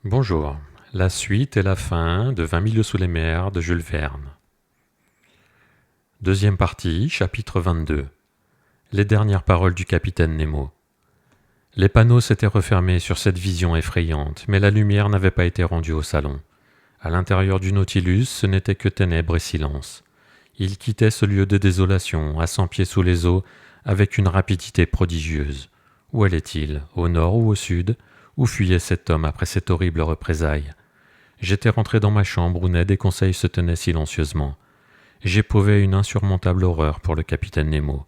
Bonjour, la suite et la fin de 20 milieux sous les mers de Jules Verne. Deuxième partie, chapitre 22. Les dernières paroles du capitaine Nemo. Les panneaux s'étaient refermés sur cette vision effrayante, mais la lumière n'avait pas été rendue au salon. À l'intérieur du Nautilus, ce n'était que ténèbres et silence. Il quittait ce lieu de désolation, à 100 pieds sous les eaux, avec une rapidité prodigieuse. Où allait-il, au nord ou au sud? Où fuyait cet homme après cette horrible représaille? J'étais rentré dans ma chambre où Ned et Conseil se tenaient silencieusement. J'éprouvais une insurmontable horreur pour le capitaine Nemo.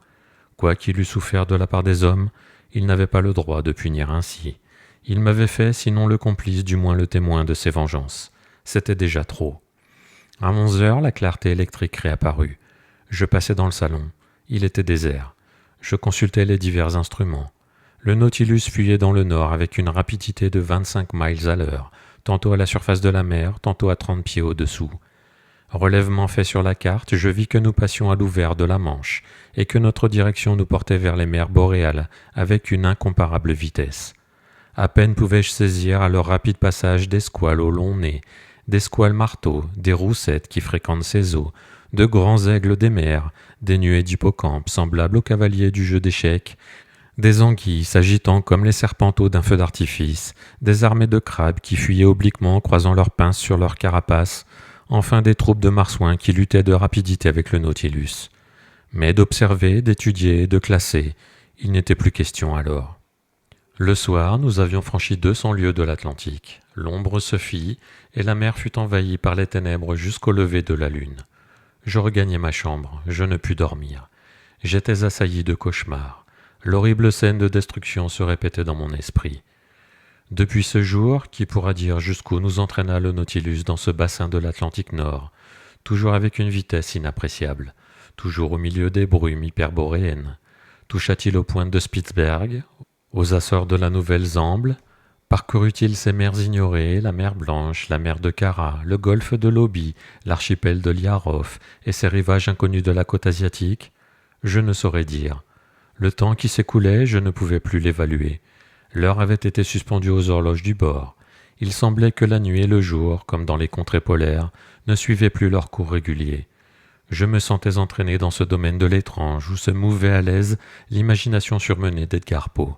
Quoi qu'il eût souffert de la part des hommes, il n'avait pas le droit de punir ainsi. Il m'avait fait, sinon le complice, du moins le témoin de ses vengeances. C'était déjà trop. À 11 heures, la clarté électrique réapparut. Je passai dans le salon. Il était désert. Je consultai les divers instruments. Le Nautilus fuyait dans le nord avec une rapidité de 25 miles à l'heure, tantôt à la surface de la mer, tantôt à 30 pieds au-dessous. Relèvement fait sur la carte, je vis que nous passions à l'ouvert de la Manche et que notre direction nous portait vers les mers boréales avec une incomparable vitesse. À peine pouvais-je saisir à leur rapide passage des squales au long nez, des squales marteaux, des roussettes qui fréquentent ces eaux, de grands aigles des mers, des nuées d'hippocampes semblables aux cavaliers du jeu d'échecs, des anguilles s'agitant comme les serpenteaux d'un feu d'artifice, des armées de crabes qui fuyaient obliquement croisant leurs pinces sur leurs carapaces, enfin des troupes de marsouins qui luttaient de rapidité avec le Nautilus. Mais d'observer, d'étudier, de classer, il n'était plus question alors. Le soir, nous avions franchi 200 lieues de l'Atlantique. L'ombre se fit, et la mer fut envahie par les ténèbres jusqu'au lever de la lune. Je regagnai ma chambre, je ne pus dormir. J'étais assailli de cauchemars. L'horrible scène de destruction se répétait dans mon esprit. Depuis ce jour, qui pourra dire jusqu'où nous entraîna le Nautilus dans ce bassin de l'Atlantique Nord, toujours avec une vitesse inappréciable, toujours au milieu des brumes hyperboréennes, toucha-t-il aux pointes de Spitzberg, aux Açores de la Nouvelle-Zambie, parcourut-il ces mers ignorées, la mer Blanche, la mer de Kara, le golfe de Lobi, l'archipel de Liaroff et ses rivages inconnus de la côte asiatique? Je ne saurais dire. Le temps qui s'écoulait, je ne pouvais plus l'évaluer. L'heure avait été suspendue aux horloges du bord. Il semblait que la nuit et le jour, comme dans les contrées polaires, ne suivaient plus leur cours régulier. Je me sentais entraîné dans ce domaine de l'étrange où se mouvait à l'aise l'imagination surmenée d'Edgar Poe.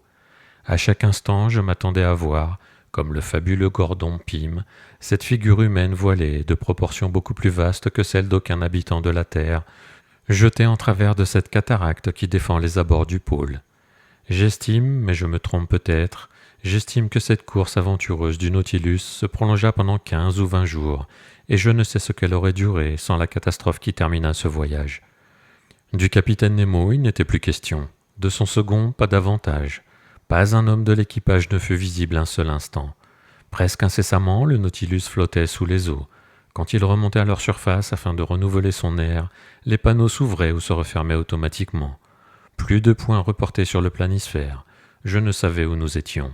À chaque instant, je m'attendais à voir, comme le fabuleux Gordon Pym, cette figure humaine voilée, de proportions beaucoup plus vastes que celle d'aucun habitant de la Terre, jetée en travers de cette cataracte qui défend les abords du pôle. J'estime, mais je me trompe peut-être, j'estime que cette course aventureuse du Nautilus se prolongea pendant 15 ou 20 jours, et je ne sais ce qu'elle aurait duré sans la catastrophe qui termina ce voyage. Du capitaine Nemo, il n'était plus question. De son second, pas davantage. Pas un homme de l'équipage ne fut visible un seul instant. Presque incessamment, le Nautilus flottait sous les eaux. Quand il remontait à leur surface afin de renouveler son air, les panneaux s'ouvraient ou se refermaient automatiquement. Plus de points reportés sur le planisphère. Je ne savais où nous étions.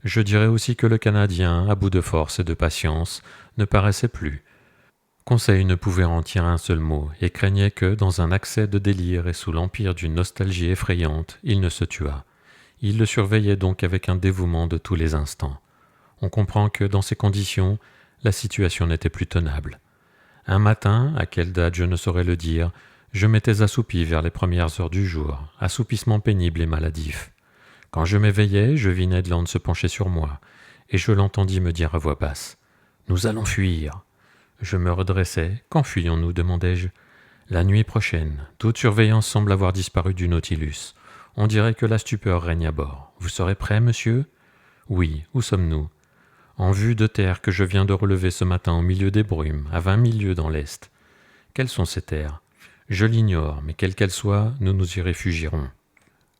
Je dirais aussi que le Canadien, à bout de force et de patience, ne paraissait plus. Conseil ne pouvait en tirer un seul mot et craignait que, dans un accès de délire et sous l'empire d'une nostalgie effrayante, il ne se tuât. Il le surveillait donc avec un dévouement de tous les instants. On comprend que, dans ces conditions, la situation n'était plus tenable. Un matin, à quelle date je ne saurais le dire, je m'étais assoupi vers les premières heures du jour, assoupissement pénible et maladif. Quand je m'éveillai, je vis Ned Land se pencher sur moi, et je l'entendis me dire à voix basse « Nous allons fuir !» Je me redressai. « Quand fuyons-nous » demandai-je. « La nuit prochaine. Toute surveillance semble avoir disparu du Nautilus. On dirait que la stupeur règne à bord. Vous serez prêt, monsieur ?»« Oui. Où sommes-nous » ?»« En vue de terre que je viens de relever ce matin au milieu des brumes, à 20 000 lieues dans l'est. »« Quelles sont ces terres ?»« Je l'ignore, mais quelles qu'elles soient, nous nous y réfugierons. »«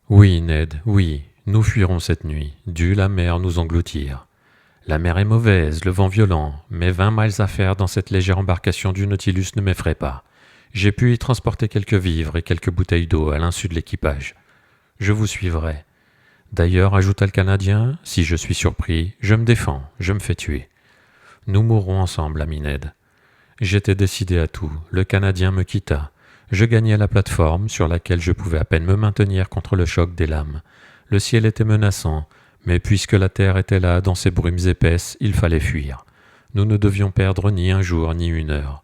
Oui, Ned, oui, nous fuirons cette nuit, dût la mer nous engloutir. La mer est mauvaise, le vent violent, mais 20 miles à faire dans cette légère embarcation du Nautilus ne m'effraie pas. J'ai pu y transporter quelques vivres et quelques bouteilles d'eau à l'insu de l'équipage. Je vous suivrai. D'ailleurs, ajouta le Canadien, si je suis surpris, je me défends, je me fais tuer. Nous mourrons ensemble, ami Ned. J'étais décidé à tout. Le Canadien me quitta. Je gagnai la plateforme, sur laquelle je pouvais à peine me maintenir contre le choc des lames. Le ciel était menaçant, Mais puisque la terre était là, dans ces brumes épaisses, il fallait fuir. Nous ne devions perdre ni un jour ni une heure.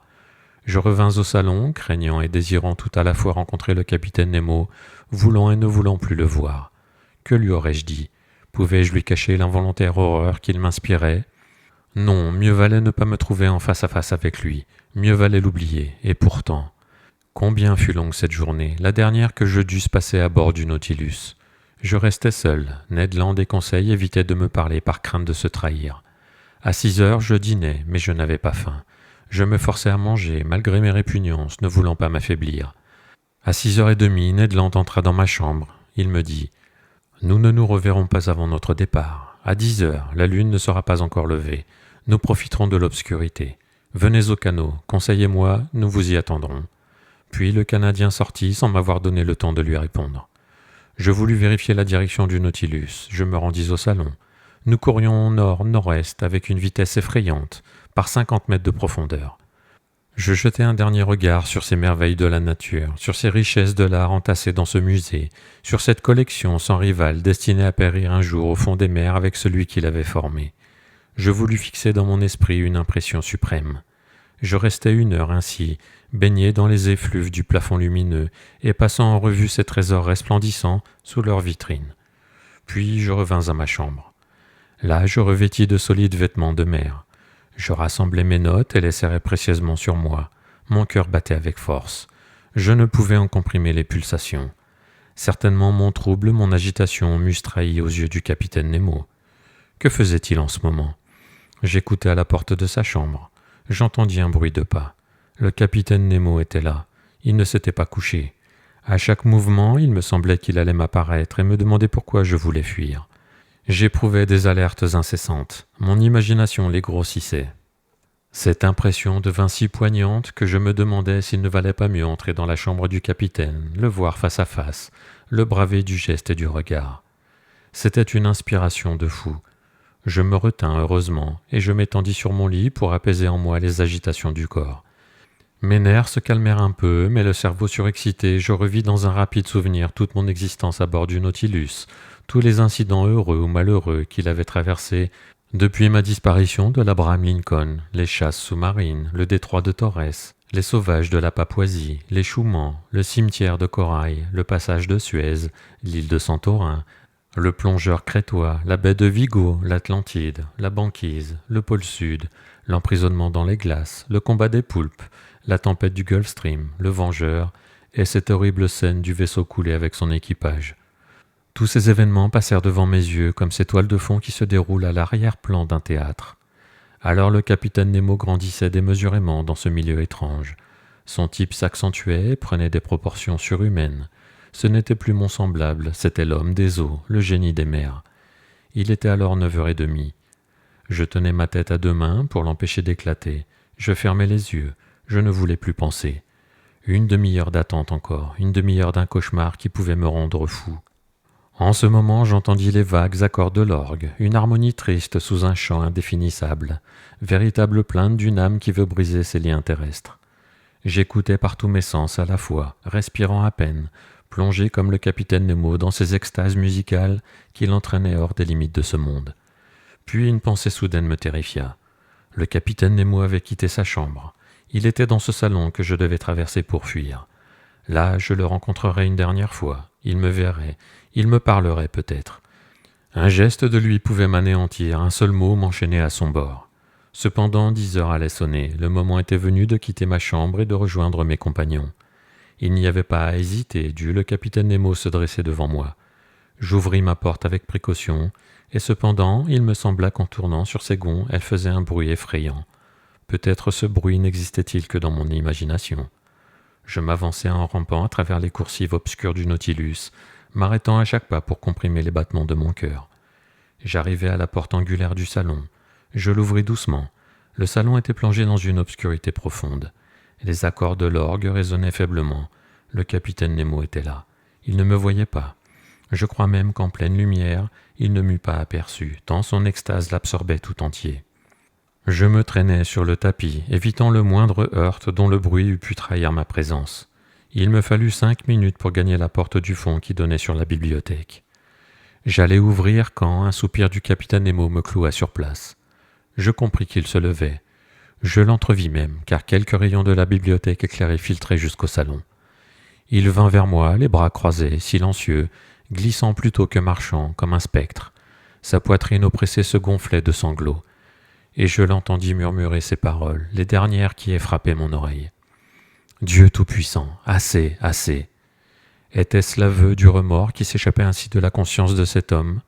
Je revins au salon, craignant et désirant tout à la fois rencontrer le capitaine Nemo, voulant et ne voulant plus le voir. Que lui aurais-je dit? Pouvais-je lui cacher l'involontaire horreur qu'il m'inspirait? Non, mieux valait ne pas me trouver en face à face avec lui, mieux valait l'oublier, et pourtant... Combien fut longue cette journée, la dernière que je dusse passer à bord du Nautilus. Je restais seul, Ned Land et Conseil évitaient de me parler par crainte de se trahir. À 6 heures, je dînais, mais je n'avais pas faim. Je me forçais à manger, malgré mes répugnances, ne voulant pas m'affaiblir. À 6h30, Ned Land entra dans ma chambre. Il me dit « Nous ne nous reverrons pas avant notre départ. À 10 heures, la lune ne sera pas encore levée. Nous profiterons de l'obscurité. Venez au canot, Conseil et moi, nous vous y attendrons. » Puis le Canadien sortit sans m'avoir donné le temps de lui répondre. Je voulus vérifier la direction du Nautilus. Je me rendis au salon. Nous courions nord-nord-est avec une vitesse effrayante, par 50 mètres de profondeur. Je jetai un dernier regard sur ces merveilles de la nature, sur ces richesses de l'art entassées dans ce musée, sur cette collection sans rivale destinée à périr un jour au fond des mers avec celui qui l'avait formée. Je voulus fixer dans mon esprit une impression suprême. Je restai 1 heure ainsi, baigné dans les effluves du plafond lumineux et passant en revue ces trésors resplendissants sous leurs vitrines. Puis je revins à ma chambre. Là, je revêtis de solides vêtements de mer. Je rassemblai mes notes et les serrai précieusement sur moi. Mon cœur battait avec force. Je ne pouvais en comprimer les pulsations. Certainement mon trouble, mon agitation m'eussent trahi aux yeux du capitaine Nemo. Que faisait-il en ce moment? J'écoutai à la porte de sa chambre. J'entendis un bruit de pas. Le capitaine Nemo était là. Il ne s'était pas couché. À chaque mouvement, il me semblait qu'il allait m'apparaître et me demander pourquoi je voulais fuir. J'éprouvais des alertes incessantes. Mon imagination les grossissait. Cette impression devint si poignante que je me demandais s'il ne valait pas mieux entrer dans la chambre du capitaine, le voir face à face, le braver du geste et du regard. C'était une inspiration de fou. Je me retins heureusement et je m'étendis sur mon lit pour apaiser en moi les agitations du corps. Mes nerfs se calmèrent un peu, mais le cerveau surexcité, je revis dans un rapide souvenir toute mon existence à bord du Nautilus, tous les incidents heureux ou malheureux qu'il avait traversés depuis ma disparition de l'Abraham Lincoln, les chasses sous-marines, le détroit de Torrès, les sauvages de la Papouasie, les Choumans, le cimetière de Corail, le passage de Suez, l'île de Santorin, le plongeur crétois, la baie de Vigo, l'Atlantide, la banquise, le pôle Sud, l'emprisonnement dans les glaces, le combat des poulpes, la tempête du Gulf Stream, le Vengeur, et cette horrible scène du vaisseau coulé avec son équipage. Tous ces événements passèrent devant mes yeux comme ces toiles de fond qui se déroulent à l'arrière-plan d'un théâtre. Alors le capitaine Nemo grandissait démesurément dans ce milieu étrange. Son type s'accentuait et prenait des proportions surhumaines. Ce n'était plus mon semblable, c'était l'homme des eaux, le génie des mers. Il était alors 9h30. Je tenais ma tête à 2 mains pour l'empêcher d'éclater. Je fermais les yeux. Je ne voulais plus penser. 1 demi-heure d'attente encore, 1 demi-heure d'un cauchemar qui pouvait me rendre fou. En ce moment, j'entendis les vagues accords de l'orgue, une harmonie triste sous un chant indéfinissable, véritable plainte d'une âme qui veut briser ses liens terrestres. J'écoutais par tous mes sens à la fois, respirant à peine, plongé comme le capitaine Nemo dans ces extases musicales qui l'entraînaient hors des limites de ce monde. Puis une pensée soudaine me terrifia. Le capitaine Nemo avait quitté sa chambre. Il était dans ce salon que je devais traverser pour fuir. Là, je le rencontrerais une dernière fois. Il me verrait. Il me parlerait peut-être. Un geste de lui pouvait m'anéantir, un seul mot m'enchaînait à son bord. Cependant, 10 heures allaient sonner. Le moment était venu de quitter ma chambre et de rejoindre mes compagnons. Il n'y avait pas à hésiter, le capitaine Nemo se dressait devant moi. J'ouvris ma porte avec précaution, et cependant, il me sembla qu'en tournant sur ses gonds, elle faisait un bruit effrayant. Peut-être ce bruit n'existait-il que dans mon imagination. Je m'avançai en rampant à travers les coursives obscures du Nautilus, m'arrêtant à chaque pas pour comprimer les battements de mon cœur. J'arrivai à la porte angulaire du salon. Je l'ouvris doucement. Le salon était plongé dans une obscurité profonde. Les accords de l'orgue résonnaient faiblement. Le capitaine Nemo était là. Il ne me voyait pas. Je crois même qu'en pleine lumière, il ne m'eût pas aperçu, tant son extase l'absorbait tout entier. Je me traînai sur le tapis, évitant le moindre heurt dont le bruit eût pu trahir ma présence. Il me fallut 5 minutes pour gagner la porte du fond qui donnait sur la bibliothèque. J'allais ouvrir quand un soupir du capitaine Nemo me cloua sur place. Je compris qu'il se levait. Je l'entrevis même, car quelques rayons de la bibliothèque éclairés filtraient jusqu'au salon. Il vint vers moi, les bras croisés, silencieux, glissant plutôt que marchant, comme un spectre. Sa poitrine oppressée se gonflait de sanglots. Et je l'entendis murmurer ces paroles, les dernières qui aient frappé mon oreille. « Dieu Tout-Puissant, assez, assez !» Était-ce l'aveu du remords qui s'échappait ainsi de la conscience de cet homme ?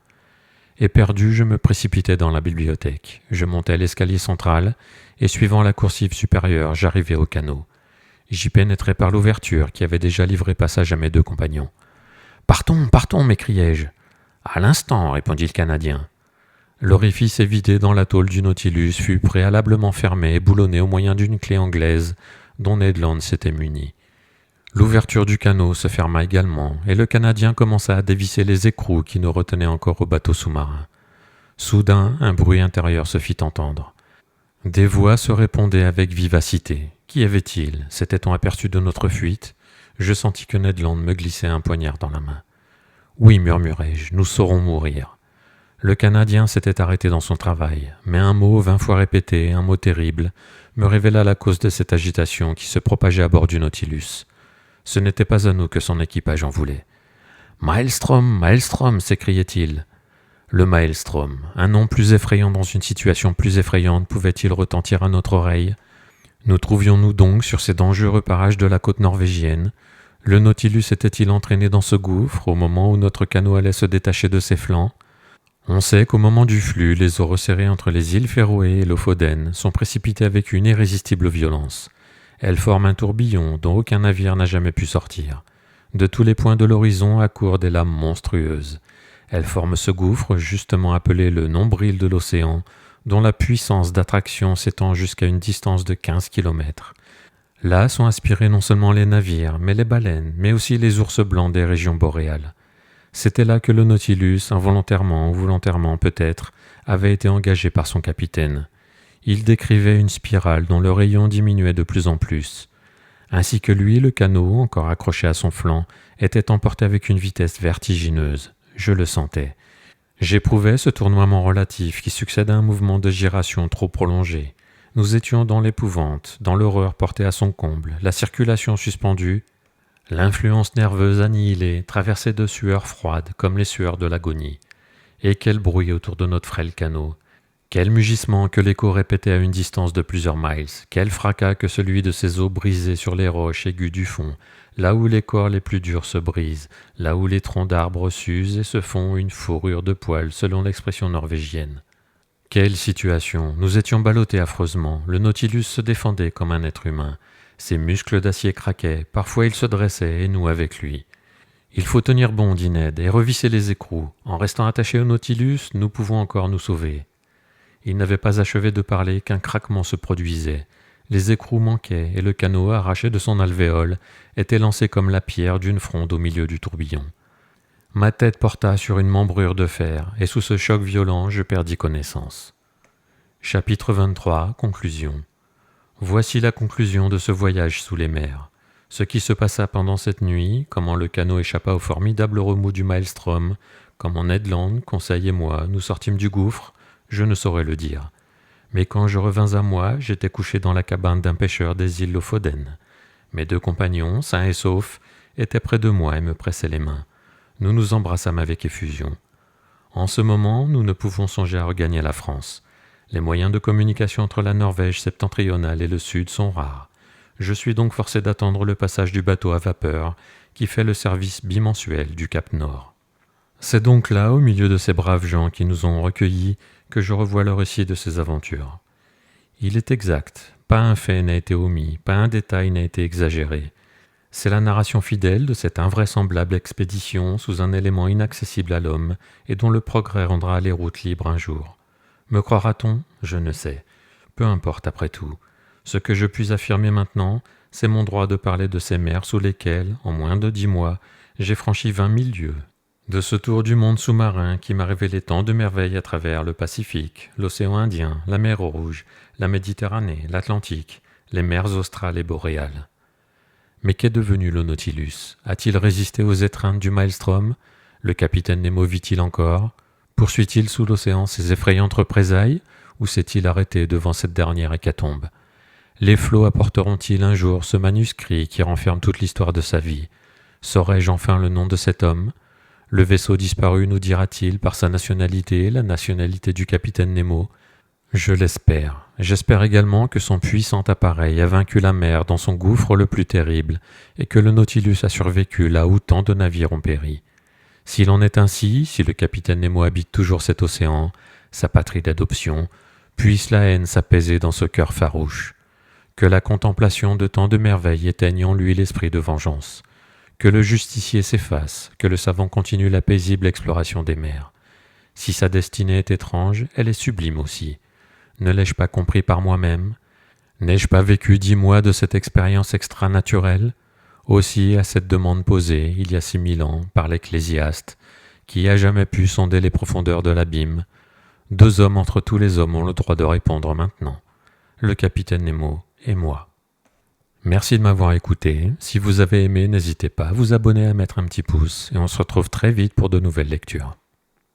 Éperdu, je me précipitai dans la bibliothèque. Je montai l'escalier central, et suivant la coursive supérieure, j'arrivai au canot. J'y pénétrai par l'ouverture qui avait déjà livré passage à mes deux compagnons. « Partons, partons !» m'écriai-je. « À l'instant !» répondit le Canadien. L'orifice évidé dans la tôle du Nautilus fut préalablement fermé et boulonné au moyen d'une clé anglaise dont Ned Land s'était muni. L'ouverture du canot se ferma également, et le Canadien commença à dévisser les écrous qui nous retenaient encore au bateau sous-marin. Soudain, un bruit intérieur se fit entendre. Des voix se répondaient avec vivacité. Qu'y avait-il ? S'était-on aperçu de notre fuite ? Je sentis que Ned Land me glissait un poignard dans la main. « Oui, murmurai-je, nous saurons mourir. » Le Canadien s'était arrêté dans son travail, mais un mot 20 fois répété, un mot terrible, me révéla la cause de cette agitation qui se propageait à bord du Nautilus. Ce n'était pas à nous que son équipage en voulait. « Maelstrom, Maelstrom !» s'écriait-il. Le Maelstrom, un nom plus effrayant dans une situation plus effrayante, pouvait-il retentir à notre oreille ? Nous trouvions-nous donc sur ces dangereux parages de la côte norvégienne ? Le Nautilus était-il entraîné dans ce gouffre au moment où notre canot allait se détacher de ses flancs ? On sait qu'au moment du flux, les eaux resserrées entre les îles Féroé et Lofoden sont précipitées avec une irrésistible violence. Elles forment un tourbillon dont aucun navire n'a jamais pu sortir. De tous les points de l'horizon accourent des lames monstrueuses. Elles forment ce gouffre, justement appelé le nombril de l'océan, dont la puissance d'attraction s'étend jusqu'à une distance de 15 kilomètres. Là sont aspirés non seulement les navires, mais les baleines, mais aussi les ours blancs des régions boréales. C'était là que le Nautilus, involontairement ou volontairement peut-être, avait été engagé par son capitaine. Il décrivait une spirale dont le rayon diminuait de plus en plus. Ainsi que lui, le canot, encore accroché à son flanc, était emporté avec une vitesse vertigineuse. Je le sentais. J'éprouvais ce tournoiement relatif qui succède à un mouvement de giration trop prolongé. Nous étions dans l'épouvante, dans l'horreur portée à son comble, la circulation suspendue, l'influence nerveuse annihilée, traversée de sueurs froides comme les sueurs de l'agonie. Et quel bruit autour de notre frêle canot! Quel mugissement que l'écho répétait à une distance de plusieurs miles! Quel fracas que celui de ces eaux brisées sur les roches aiguës du fond, là où les corps les plus durs se brisent, là où les troncs d'arbres s'usent et se font une fourrure de poils, selon l'expression norvégienne. Quelle situation! Nous étions ballottés affreusement. Le Nautilus se défendait comme un être humain. Ses muscles d'acier craquaient, parfois il se dressait, et nous avec lui. « Il faut tenir bon, dit Ned, et revisser les écrous. En restant attachés au Nautilus, nous pouvons encore nous sauver. » Il n'avait pas achevé de parler qu'un craquement se produisait. Les écrous manquaient, et le canot, arraché de son alvéole, était lancé comme la pierre d'une fronde au milieu du tourbillon. Ma tête porta sur une membrure de fer, et sous ce choc violent, je perdis connaissance. Chapitre 23, conclusion. Voici la conclusion de ce voyage sous les mers. Ce qui se passa pendant cette nuit, comment le canot échappa au formidable remous du Maelstrom, comment Ned Land, Conseil et moi, nous sortîmes du gouffre, je ne saurais le dire. Mais quand je revins à moi, j'étais couché dans la cabane d'un pêcheur des îles Lofoden. Mes deux compagnons, sains et saufs, étaient près de moi et me pressaient les mains. Nous nous embrassâmes avec effusion. En ce moment, nous ne pouvons songer à regagner la France. Les moyens de communication entre la Norvège septentrionale et le Sud sont rares. Je suis donc forcé d'attendre le passage du bateau à vapeur qui fait le service bimensuel du Cap Nord. C'est donc là, au milieu de ces braves gens qui nous ont recueillis, que je revois le récit de ces aventures. Il est exact, pas un fait n'a été omis, pas un détail n'a été exagéré. C'est la narration fidèle de cette invraisemblable expédition sous un élément inaccessible à l'homme et dont le progrès rendra les routes libres un jour. Me croira-t-on ? Je ne sais. Peu importe après tout. Ce que je puis affirmer maintenant, c'est mon droit de parler de ces mers sous lesquelles, en moins de 10 mois, j'ai franchi 20 000 lieues. De ce tour du monde sous-marin qui m'a révélé tant de merveilles à travers le Pacifique, l'océan Indien, la mer Rouge, la Méditerranée, l'Atlantique, les mers australes et boréales. Mais qu'est devenu le Nautilus ? A-t-il résisté aux étreintes du Maelstrom ? Le capitaine Nemo vit-il encore? Poursuit-il sous l'océan ses effrayantes représailles, ou s'est-il arrêté devant cette dernière hécatombe? Les flots apporteront-ils un jour ce manuscrit qui renferme toute l'histoire de sa vie? Saurai-je enfin le nom de cet homme? Le vaisseau disparu nous dira-t-il par sa nationalité la nationalité du capitaine Nemo? Je l'espère. J'espère également que son puissant appareil a vaincu la mer dans son gouffre le plus terrible et que le Nautilus a survécu là où tant de navires ont péri. S'il en est ainsi, si le capitaine Nemo habite toujours cet océan, sa patrie d'adoption, puisse la haine s'apaiser dans ce cœur farouche. Que la contemplation de tant de merveilles éteigne en lui l'esprit de vengeance. Que le justicier s'efface, que le savant continue la paisible exploration des mers. Si sa destinée est étrange, elle est sublime aussi. Ne l'ai-je pas compris par moi-même? N'ai-je pas vécu 10 mois de cette expérience extra-naturelle? Aussi, à cette demande posée, il y a 6000 ans, par l'Ecclésiaste, qui a jamais pu sonder les profondeurs de l'abîme, 2 hommes entre tous les hommes ont le droit de répondre maintenant. Le capitaine Nemo et moi. Merci de m'avoir écouté. Si vous avez aimé, n'hésitez pas à vous abonner, à mettre un petit pouce, et on se retrouve très vite pour de nouvelles lectures.